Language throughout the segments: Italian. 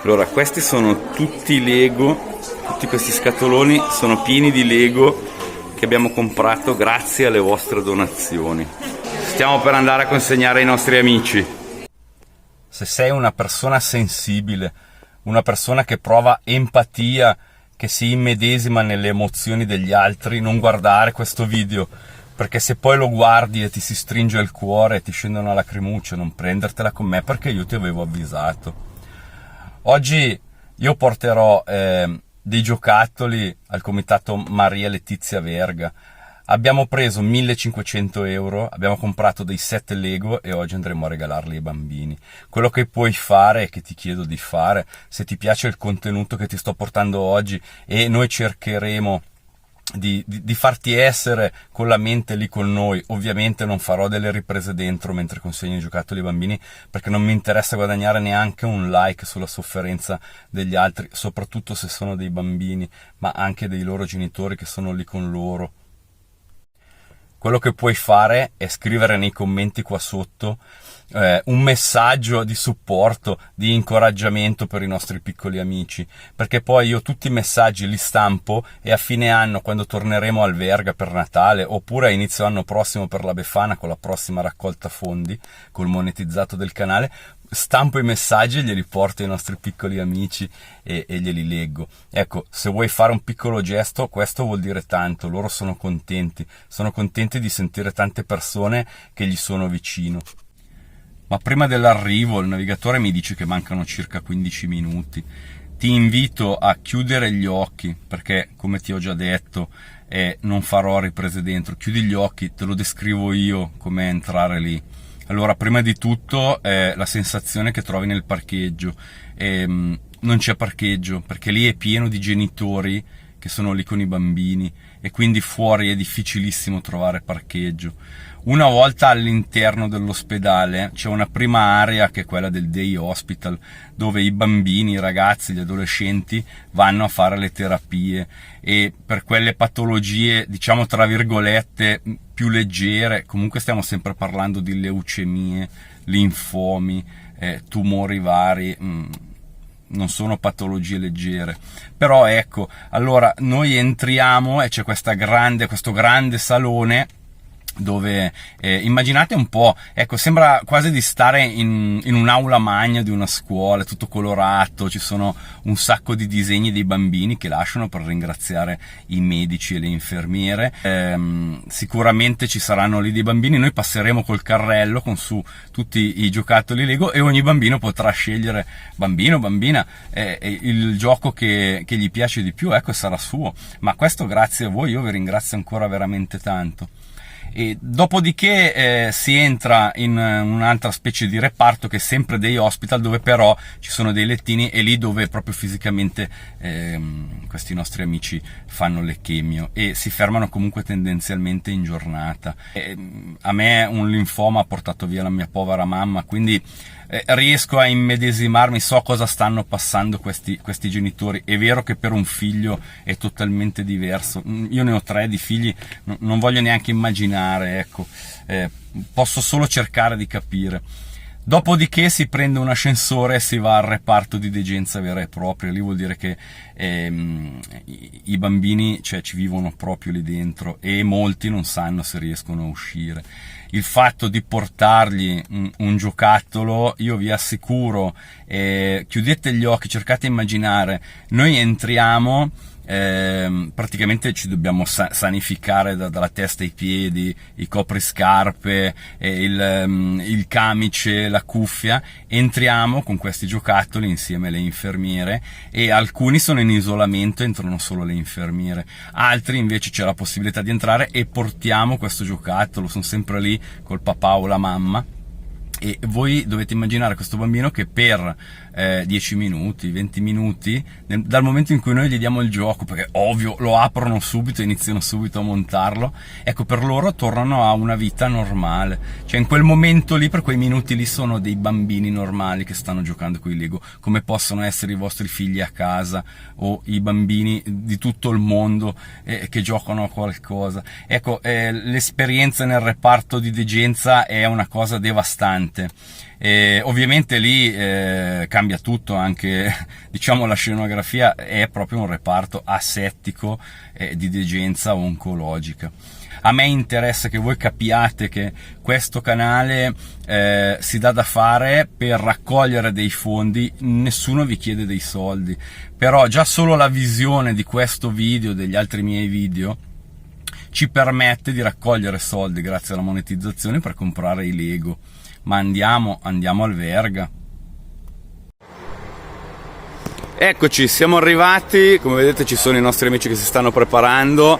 Allora, questi sono tutti Lego, tutti questi scatoloni sono pieni di Lego che abbiamo comprato grazie alle vostre donazioni. Stiamo per andare a consegnare ai nostri amici. Se sei una persona sensibile, una persona che prova empatia, che si immedesima nelle emozioni degli altri, non guardare questo video, perché se poi lo guardi e ti si stringe il cuore e ti scende una lacrimuccia, non prendertela con me perché io ti avevo avvisato. Oggi io porterò dei giocattoli al comitato Maria Letizia Verga. Abbiamo preso 1.500 euro, abbiamo comprato dei set Lego e oggi andremo a regalarli ai bambini. Quello che puoi fare, che ti chiedo di fare, se ti piace il contenuto che ti sto portando oggi, e noi cercheremo di farti essere con la mente lì con noi. Ovviamente non farò delle riprese dentro mentre consegno i giocattoli ai bambini, perché non mi interessa guadagnare neanche un like sulla sofferenza degli altri, soprattutto se sono dei bambini, ma anche dei loro genitori che sono lì con loro. Quello che puoi fare è scrivere nei commenti qua sotto un messaggio di supporto, di incoraggiamento per i nostri piccoli amici, perché poi io tutti i messaggi li stampo e a fine anno, quando torneremo al Verga per Natale, oppure a inizio anno prossimo per la Befana con la prossima raccolta fondi, col monetizzato del canale, stampo i messaggi e glieli porto ai nostri piccoli amici e glieli leggo. Ecco, se vuoi fare un piccolo gesto, questo vuol dire tanto. Loro sono contenti di sentire tante persone che gli sono vicino. Ma prima dell'arrivo il navigatore mi dice che mancano circa 15 minuti. Ti invito a chiudere gli occhi, perché come ti ho già detto non farò riprese dentro. Chiudi gli occhi, te lo descrivo io come entrare lì. Allora, prima di tutto la sensazione che trovi nel parcheggio. Non c'è parcheggio, perché lì è pieno di genitori che sono lì con i bambini e quindi fuori è difficilissimo trovare parcheggio. Una volta all'interno dell'ospedale c'è una prima area che è quella del day hospital, dove i bambini, i ragazzi, gli adolescenti vanno a fare le terapie, e per quelle patologie, diciamo tra virgolette, più leggere, comunque stiamo sempre parlando di leucemie, linfomi, tumori vari, non sono patologie leggere. Però ecco, allora noi entriamo e c'è questo grande salone dove immaginate un po', ecco, sembra quasi di stare in un'aula magna di una scuola, tutto colorato, ci sono un sacco di disegni dei bambini che lasciano per ringraziare i medici e le infermiere. Sicuramente ci saranno lì dei bambini, noi passeremo col carrello con su tutti i giocattoli Lego e ogni bambino potrà scegliere, bambino, bambina, il gioco che gli piace di più, ecco, sarà suo. Ma questo grazie a voi, io vi ringrazio ancora veramente tanto. E dopodiché si entra in un'altra specie di reparto che è sempre dei hospital, dove però ci sono dei lettini, e lì dove proprio fisicamente questi nostri amici fanno le chemio e si fermano comunque tendenzialmente in giornata. A me un linfoma ha portato via la mia povera mamma, quindi riesco a immedesimarmi, so cosa stanno passando questi genitori. È vero che per un figlio è totalmente diverso, io ne ho 3 di figli, non voglio neanche immaginare, ecco, posso solo cercare di capire. Dopodiché si prende un ascensore e si va al reparto di degenza vera e propria. Lì vuol dire che i bambini, cioè, ci vivono proprio lì dentro e molti non sanno se riescono a uscire. Il fatto di portargli un giocattolo, io vi assicuro, chiudete gli occhi, cercate di immaginare, noi entriamo, praticamente ci dobbiamo sanificare dalla testa ai piedi, i copriscarpe, il camice, la cuffia. Entriamo con questi giocattoli insieme alle infermiere, e alcuni sono in isolamento, entrano solo le infermiere, altri invece c'è la possibilità di entrare e portiamo questo giocattolo, sono sempre lì col papà o la mamma. E voi dovete immaginare questo bambino che per 10 minuti, 20 minuti, dal momento in cui noi gli diamo il gioco, perché ovvio lo aprono subito, iniziano subito a montarlo, ecco, per loro tornano a una vita normale. Cioè in quel momento lì, per quei minuti lì, sono dei bambini normali che stanno giocando con i Lego, come possono essere i vostri figli a casa o i bambini di tutto il mondo che giocano a qualcosa. Ecco, l'esperienza nel reparto di degenza è una cosa devastante. importante. E ovviamente lì cambia tutto, anche diciamo la scenografia è proprio un reparto asettico di degenza oncologica. A me interessa che voi capiate che questo canale si dà da fare per raccogliere dei fondi, nessuno vi chiede dei soldi, però già solo la visione di questo video, degli altri miei video, ci permette di raccogliere soldi grazie alla monetizzazione per comprare i Lego. Ma andiamo al Verga. Eccoci, siamo arrivati, come vedete ci sono i nostri amici che si stanno preparando.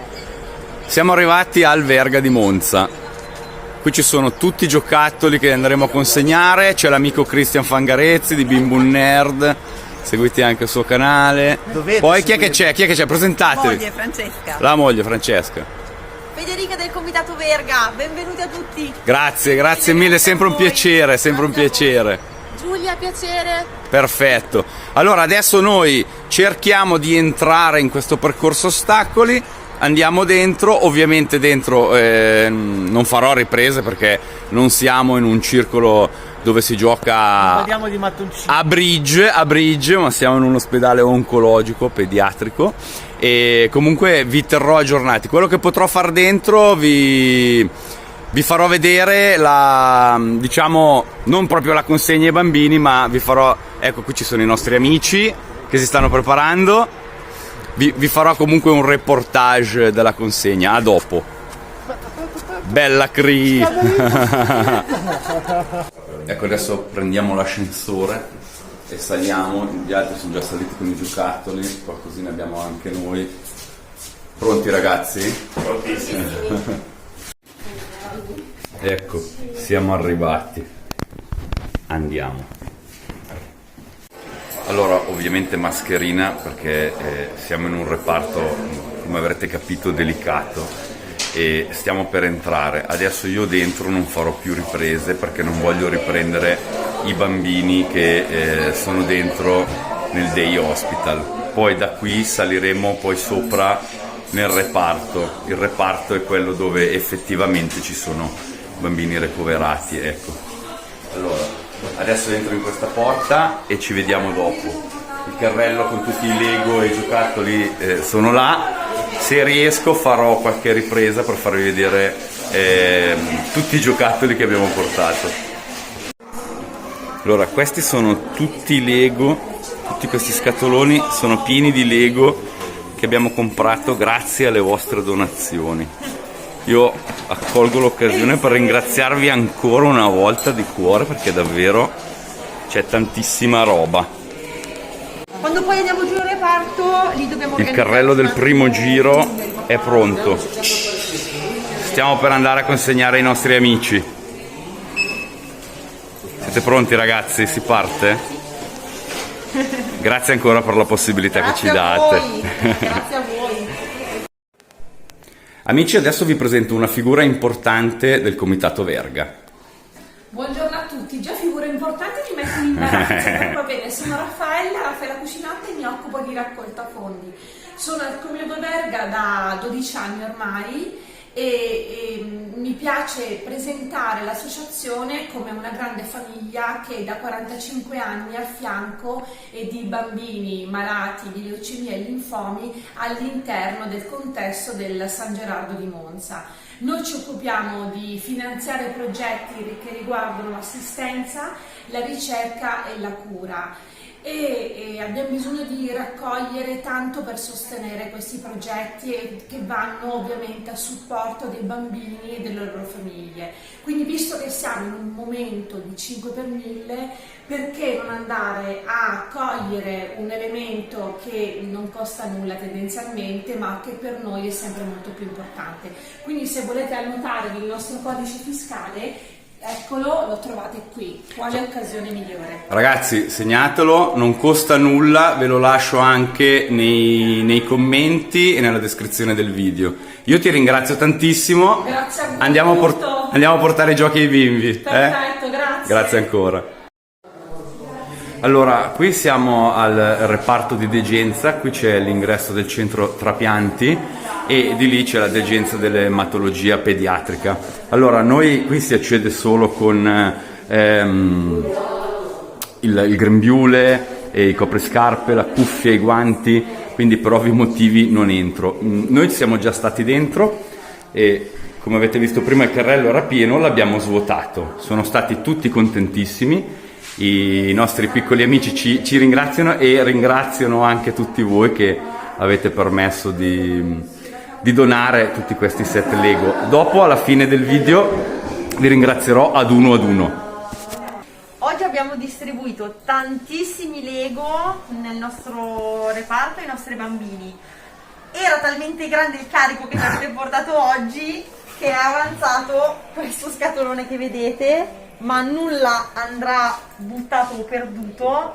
Siamo arrivati al Verga di Monza. Qui ci sono tutti i giocattoli che andremo a consegnare, c'è l'amico Cristian Fangarezzi di Bimbun Nerd, seguite anche il suo canale. Poi chi è che c'è? Presentatevi. Moglie Francesca. La moglie Francesca. Federica del Comitato Verga, benvenuti a tutti. Grazie mille, sempre un piacere, sempre un piacere. Giulia, piacere. Perfetto. Allora adesso noi cerchiamo di entrare in questo percorso ostacoli, andiamo dentro, ovviamente dentro non farò riprese perché non siamo in un circolo dove si gioca a bridge, ma siamo in un ospedale oncologico pediatrico e comunque vi terrò aggiornati. Quello che potrò far dentro vi farò vedere diciamo non proprio la consegna ai bambini, ma vi farò, ecco qui ci sono i nostri amici che si stanno preparando, vi farò comunque un reportage della consegna. A dopo. Bella Cri. Ecco, adesso prendiamo l'ascensore e saliamo, gli altri sono già saliti con i giocattoli, qualcosina abbiamo anche noi. Pronti ragazzi? Prontissimi. Ecco, siamo arrivati. Andiamo. Allora, ovviamente mascherina perché siamo in un reparto, come avrete capito, delicato e stiamo per entrare. Adesso io dentro non farò più riprese perché non voglio riprendere i bambini che sono dentro nel day hospital. Poi da qui saliremo poi sopra nel reparto. Il reparto è quello dove effettivamente ci sono bambini ricoverati, ecco. Allora, adesso entro in questa porta e ci vediamo dopo. Il carrello con tutti i Lego e i giocattoli sono là. Se riesco farò qualche ripresa per farvi vedere tutti i giocattoli che abbiamo portato. Allora, questi sono tutti i Lego, tutti questi scatoloni sono pieni di Lego che abbiamo comprato grazie alle vostre donazioni. Io accolgo l'occasione per ringraziarvi ancora una volta di cuore perché davvero c'è tantissima roba. Quando poi andiamo giù al reparto, lì dobbiamo Il carrello del primo giro è pronto. Stiamo per andare a consegnare ai nostri amici. Siete pronti ragazzi? Si parte? Grazie ancora per la possibilità che ci date. Grazie a voi. Amici, adesso vi presento una figura importante del Comitato Verga. Buongiorno a tutti, già figure importanti mi metto in imbarazzo, va bene, sono Raffaella Cucinante e mi occupo di raccolta fondi. Sono al Comitato Verga da 12 anni ormai e mi piace presentare l'associazione come una grande famiglia che da 45 anni al fianco di bambini malati di leucemia e linfomi all'interno del contesto del San Gerardo di Monza. Noi ci occupiamo di finanziare progetti che riguardano l'assistenza, la ricerca e la cura e abbiamo bisogno di raccogliere tanto per sostenere questi progetti che vanno ovviamente a supporto dei bambini e delle loro famiglie. Quindi visto che siamo in un momento di 5 per 1000, perché non andare a cogliere un elemento che non costa nulla tendenzialmente ma che per noi è sempre molto più importante. Quindi se volete annotare il nostro codice fiscale, eccolo, lo trovate qui. Quale occasione migliore? Ragazzi, segnatelo, non costa nulla, ve lo lascio anche nei commenti e nella descrizione del video. Io ti ringrazio tantissimo. Grazie a voi. Andiamo a portare i giochi ai bimbi. Perfetto, grazie. Grazie ancora. Allora, qui siamo al reparto di degenza, qui c'è l'ingresso del centro trapianti e di lì c'è la degenza dell'ematologia pediatrica. Allora, noi qui si accede solo con il grembiule, e i coprescarpe, la cuffia, i guanti, quindi per ovvi motivi non entro. Noi ci siamo già stati dentro e come avete visto prima il carrello era pieno, l'abbiamo svuotato, sono stati tutti contentissimi. I nostri piccoli amici ci ringraziano e ringraziano anche tutti voi che avete permesso di donare tutti questi set Lego. Dopo, alla fine del video, vi ringrazierò ad uno. Oggi abbiamo distribuito tantissimi Lego nel nostro reparto ai nostri bambini. Era talmente grande il carico che ci avete portato oggi che è avanzato questo scatolone che vedete, ma nulla andrà buttato o perduto,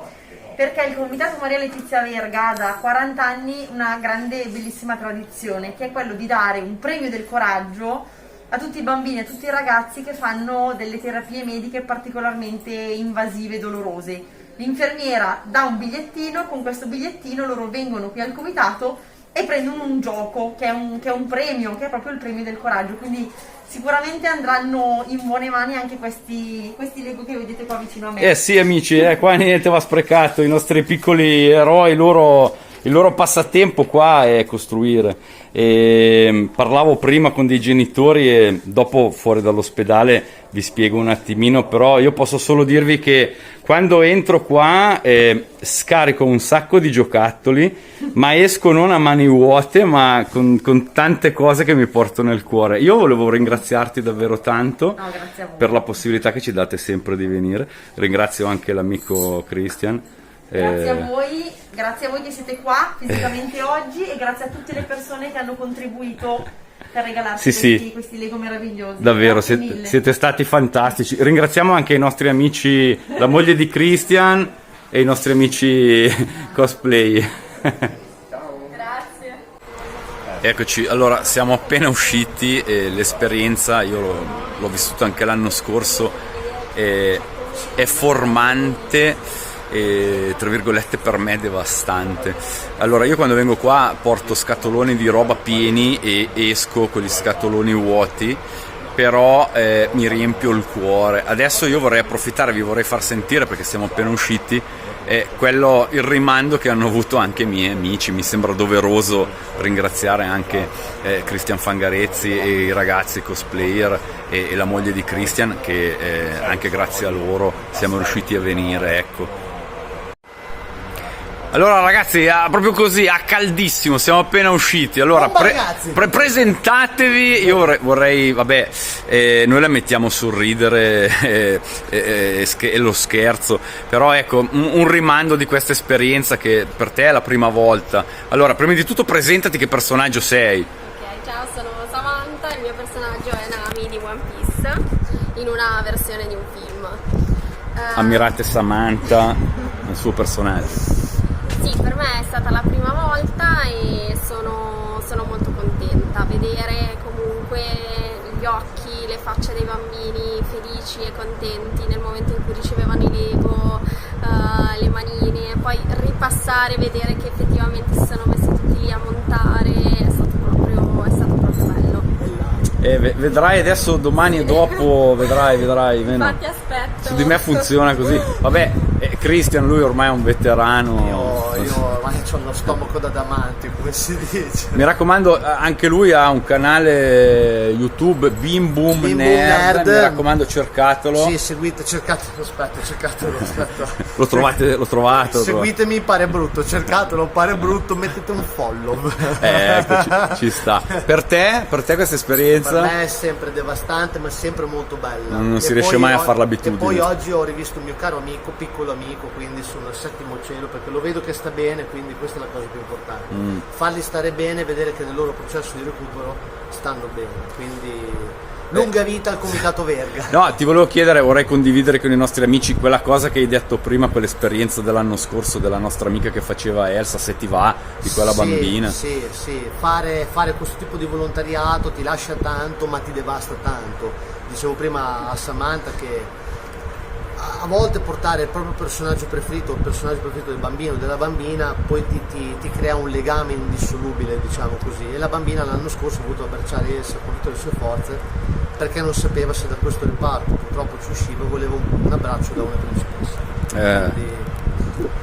perché il Comitato Maria Letizia Verga ha da 40 anni una grande e bellissima tradizione, che è quello di dare un premio del coraggio a tutti i bambini e a tutti i ragazzi che fanno delle terapie mediche particolarmente invasive e dolorose. L'infermiera dà un bigliettino, con questo bigliettino loro vengono qui al comitato e prendono un gioco che è un premio, che è proprio il premio del coraggio, quindi sicuramente andranno in buone mani anche questi Lego che vedete qua vicino a me. Eh sì amici, qua niente va sprecato, i nostri piccoli eroi, il loro passatempo qua è costruire. E parlavo prima con dei genitori e dopo fuori dall'ospedale vi spiego un attimino, però io posso solo dirvi che quando entro qua scarico un sacco di giocattoli, ma esco non a mani vuote, ma con tante cose che mi porto nel cuore. Io volevo ringraziarti davvero tanto Grazie a voi. per la possibilità che ci date sempre di venire. Ringrazio anche l'amico Christian. Grazie a voi che siete qua fisicamente oggi e grazie a tutte le persone che hanno contribuito per regalarci questi Lego meravigliosi. Davvero, Grazie mille. siete stati fantastici. Ringraziamo anche i nostri amici, la moglie di Christian e i nostri amici cosplay. Grazie. Eccoci, allora siamo appena usciti e l'esperienza, io l'ho vissuta anche l'anno scorso, è formante e tra virgolette per me devastante. Allora io quando vengo qua porto scatoloni di roba pieni e esco con gli scatoloni vuoti, però mi riempio il cuore. Adesso io vorrei approfittare, vi vorrei far sentire, perché siamo appena usciti, il rimando che hanno avuto anche i miei amici. Mi sembra doveroso ringraziare anche Cristian Fangarezzi e i ragazzi cosplayer e la moglie di Christian, che anche grazie a loro siamo riusciti a venire, ecco. Allora ragazzi, proprio così, a caldissimo, siamo appena usciti. Allora presentatevi. Io vorrei noi la mettiamo sul ridere e lo scherzo, però ecco, un rimando di questa esperienza che per te è la prima volta. Allora, prima di tutto presentati, che personaggio sei? Ok, ciao, sono Samantha, il mio personaggio è Nami di One Piece, in una versione di un film. Ammirate Samantha, il suo personaggio. Sì, per me è stata la prima volta e sono molto contenta. Vedere comunque gli occhi, le facce dei bambini felici e contenti nel momento in cui ricevevano i Lego, le manine, poi ripassare, vedere che effettivamente si sono messi tutti lì a montare, è stato proprio bello. Vedrai adesso, domani e dopo, vedrai. Infatti aspetto. Su di me funziona così. Vabbè, Christian, lui ormai è un veterano. Io ormai ho uno stomaco da damanti, come si dice. Mi raccomando, anche lui ha un canale YouTube, Bim Boom Nerd. Mi raccomando, cercatelo. Sì, cercatelo. L'ho trovato. Seguitemi, pare brutto, cercatelo, pare brutto, mettete un follow. Ecco, ci sta. Per te questa esperienza? Per me è sempre devastante, ma sempre molto bella. Non si riesce mai a far l'abitudine. E poi oggi ho rivisto un mio caro amico, piccolo amico, quindi sono al settimo cielo, perché lo vedo che sta bene, quindi questa è la cosa più importante. Farli stare bene, vedere che nel loro processo di recupero stanno bene, quindi lunga vita al Comitato Verga. No, ti volevo chiedere, vorrei condividere con i nostri amici quella cosa che hai detto prima, quell'esperienza dell'anno scorso della nostra amica che faceva Elsa, se ti va, di quella bambina. Sì, fare questo tipo di volontariato ti lascia tanto, ma ti devasta tanto. Dicevo prima a Samantha che a volte portare il proprio personaggio preferito, il personaggio preferito del bambino o della bambina, poi ti crea un legame indissolubile, diciamo così. E la bambina l'anno scorso ha voluto abbracciare Elsa con tutte le sue forze perché non sapeva se da questo reparto purtroppo ci usciva, voleva un abbraccio da una principessa. Quindi,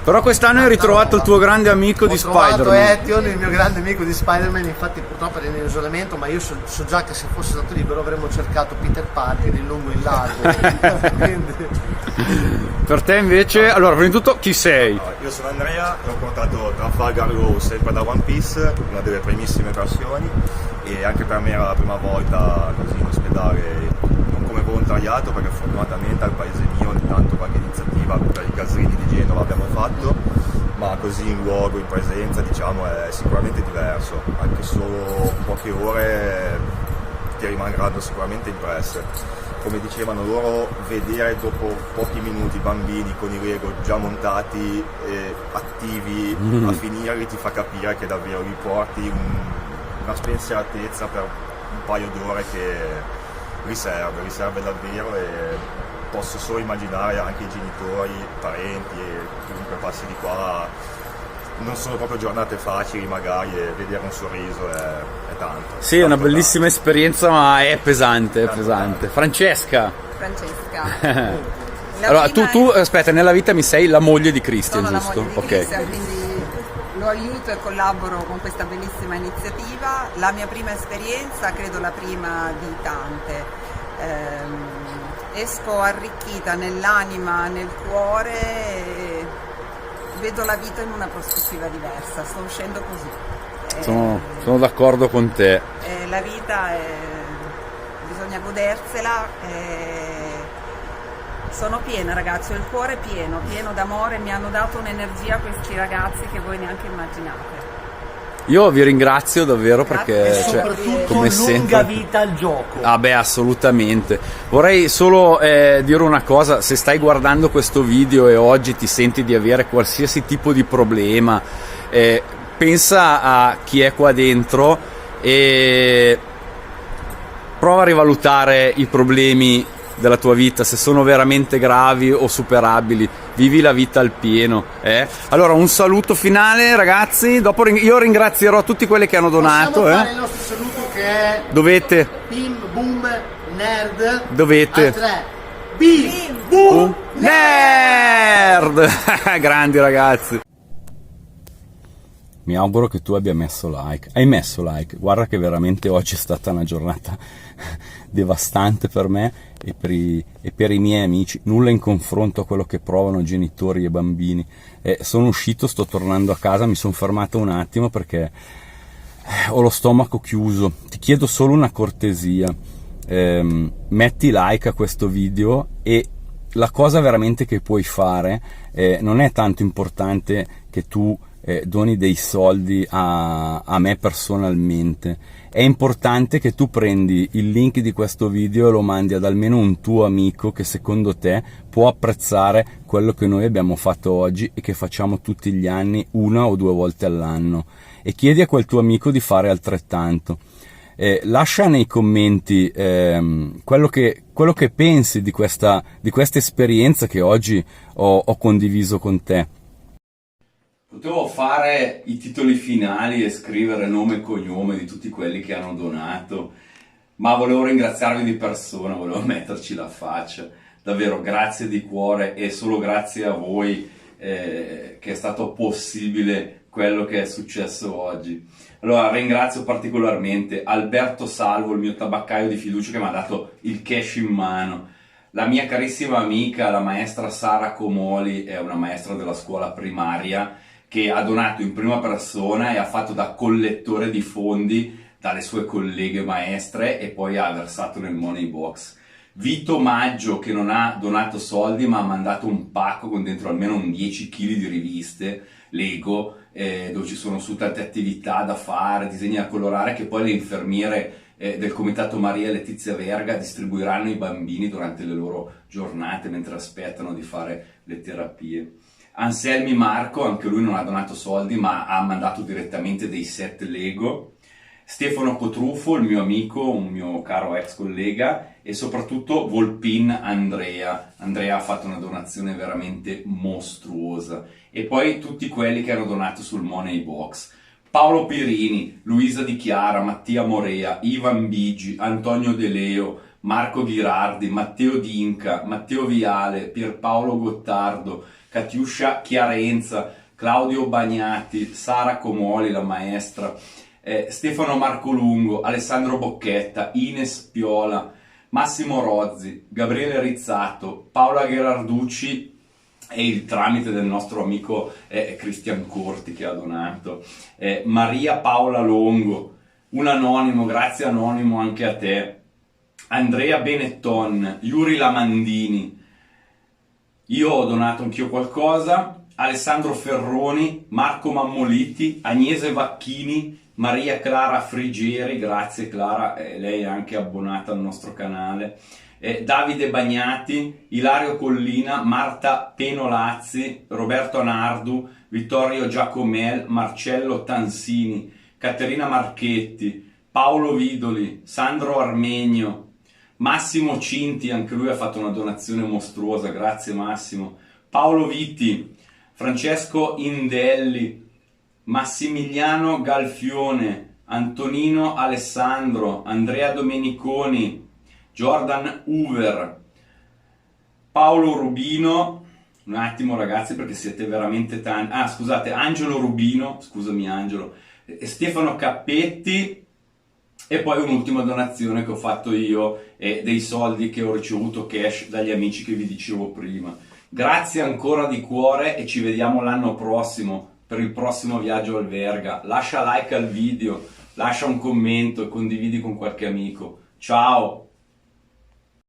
però quest'anno hai ritrovato il tuo grande amico di Spider-Man. Ho trovato Etion, il mio grande amico di Spider-Man, infatti purtroppo era in isolamento, ma io so già che se fosse stato libero avremmo cercato Peter Parker in lungo e in largo. Quindi... Per te invece, allora prima di tutto chi sei? Io sono Andrea e ho portato Trafalgar Law sempre da One Piece, una delle primissime versioni, e anche per me era la prima volta così in ospedale, non come volontariato perché fortunatamente al paese mio ogni tanto qualche iniziativa per i Gasrini di Genova abbiamo fatto, ma così in luogo, in presenza, diciamo, è sicuramente diverso, anche solo poche ore ti rimarranno sicuramente impresse. Come dicevano loro, vedere dopo pochi minuti i bambini con i Lego già montati e attivi a finirli ti fa capire che davvero li porti una spensieratezza per un paio d'ore che riserve davvero, e posso solo immaginare anche i genitori, i parenti e chiunque passi di qua. Non sono proprio giornate facili magari, e vedere un sorriso è tanto. Sì, è una bellissima esperienza, ma è pesante, è pesante. Francesca. Allora, tu aspetta, nella vita mi sei la moglie di Christian, sono giusto? La moglie di Christian, quindi lo aiuto e collaboro con questa bellissima iniziativa. La mia prima esperienza, credo la prima di tante. Esco arricchita nell'anima, nel cuore, e vedo la vita in una prospettiva diversa, sto uscendo così. Sono d'accordo con te. La vita bisogna godersela. Sono piena, ragazzi, ho il cuore pieno d'amore, mi hanno dato un'energia questi ragazzi che voi neanche immaginate. Io vi ringrazio davvero perché soprattutto come lunga sempre... vita al gioco. Ah beh, assolutamente. Vorrei solo dire una cosa: se stai guardando questo video e oggi ti senti di avere qualsiasi tipo di problema, pensa a chi è qua dentro e prova a rivalutare i problemi della tua vita, se sono veramente gravi o superabili. Vivi la vita al pieno, Allora, un saluto finale, ragazzi. Dopo io ringrazierò tutti quelli che hanno donato. Possiamo fare il nostro saluto, che è Dovete. Bim Boom Nerd. Dovete. A 3. Bim Boom Nerd. Grandi ragazzi. Mi auguro che tu abbia messo like. Hai messo like? Guarda che veramente oggi è stata una giornata devastante per me e per i miei amici. Nulla in confronto a quello che provano genitori e bambini. Sono uscito, sto tornando a casa, mi sono fermato un attimo perché ho lo stomaco chiuso. Ti chiedo solo una cortesia. Metti like a questo video, e la cosa veramente che puoi fare non è tanto importante che tu doni dei soldi a me personalmente. È importante che tu prendi il link di questo video e lo mandi ad almeno un tuo amico che secondo te può apprezzare quello che noi abbiamo fatto oggi e che facciamo tutti gli anni, 1 o 2 volte all'anno, e chiedi a quel tuo amico di fare altrettanto. Lascia nei commenti quello che pensi di questa esperienza che oggi ho condiviso con te. Potevo fare i titoli finali e scrivere nome e cognome di tutti quelli che hanno donato, ma volevo ringraziarvi di persona, volevo metterci la faccia. Davvero grazie di cuore, e solo grazie a voi che è stato possibile quello che è successo oggi. Allora ringrazio particolarmente Alberto Salvo, il mio tabaccaio di fiducia, che mi ha dato il cash in mano. La mia carissima amica, la maestra Sara Comoli, è una maestra della scuola primaria che ha donato in prima persona e ha fatto da collettore di fondi dalle sue colleghe maestre e poi ha versato nel money box. Vito Maggio, che non ha donato soldi ma ha mandato un pacco con dentro almeno un 10 kg di riviste Lego, dove ci sono su tante attività da fare, disegni da colorare, che poi le infermiere del comitato Maria e Letizia Verga distribuiranno ai bambini durante le loro giornate mentre aspettano di fare le terapie. Anselmi Marco, anche lui non ha donato soldi ma ha mandato direttamente dei set Lego. Stefano Cotrufo, il mio amico, un mio caro ex collega, e soprattutto Volpin Andrea. Andrea ha fatto una donazione veramente mostruosa. E poi tutti quelli che hanno donato sul Money Box. Paolo Pirini, Luisa Di Chiara, Mattia Morea, Ivan Bigi, Antonio De Leo, Marco Ghirardi, Matteo Dinca, Matteo Viale, Pierpaolo Gottardo, Catiuscia Chiarenza, Claudio Bagnati, Sara Comoli, la maestra, Stefano Marcolungo, Alessandro Bocchetta, Ines Piola, Massimo Rozzi, Gabriele Rizzato, Paola Gherarducci e il tramite del nostro amico Cristian Corti che ha donato, Maria Paola Longo, un anonimo, grazie anonimo anche a te, Andrea Benetton, Yuri Lamandini, io ho donato anch'io qualcosa, Alessandro Ferroni, Marco Mammoliti, Agnese Vacchini, Maria Clara Frigeri, grazie Clara, lei è anche abbonata al nostro canale, Davide Bagnati, Ilario Collina, Marta Penolazzi, Roberto Nardu, Vittorio Giacomel, Marcello Tansini, Caterina Marchetti, Paolo Vidoli, Sandro Armenio, Massimo Cinti, anche lui ha fatto una donazione mostruosa, grazie Massimo, Paolo Vitti, Francesco Indelli, Massimiliano Galfione, Antonino Alessandro, Andrea Domeniconi, Jordan Hoover, Paolo Rubino, un attimo ragazzi perché siete veramente tanti, scusate, Angelo Rubino, scusami Angelo, Stefano Cappetti, e poi un'ultima donazione che ho fatto io e dei soldi che ho ricevuto cash dagli amici che vi dicevo prima. Grazie ancora di cuore e ci vediamo l'anno prossimo per il prossimo viaggio al Verga. Lascia like al video, lascia un commento e condividi con qualche amico. Ciao!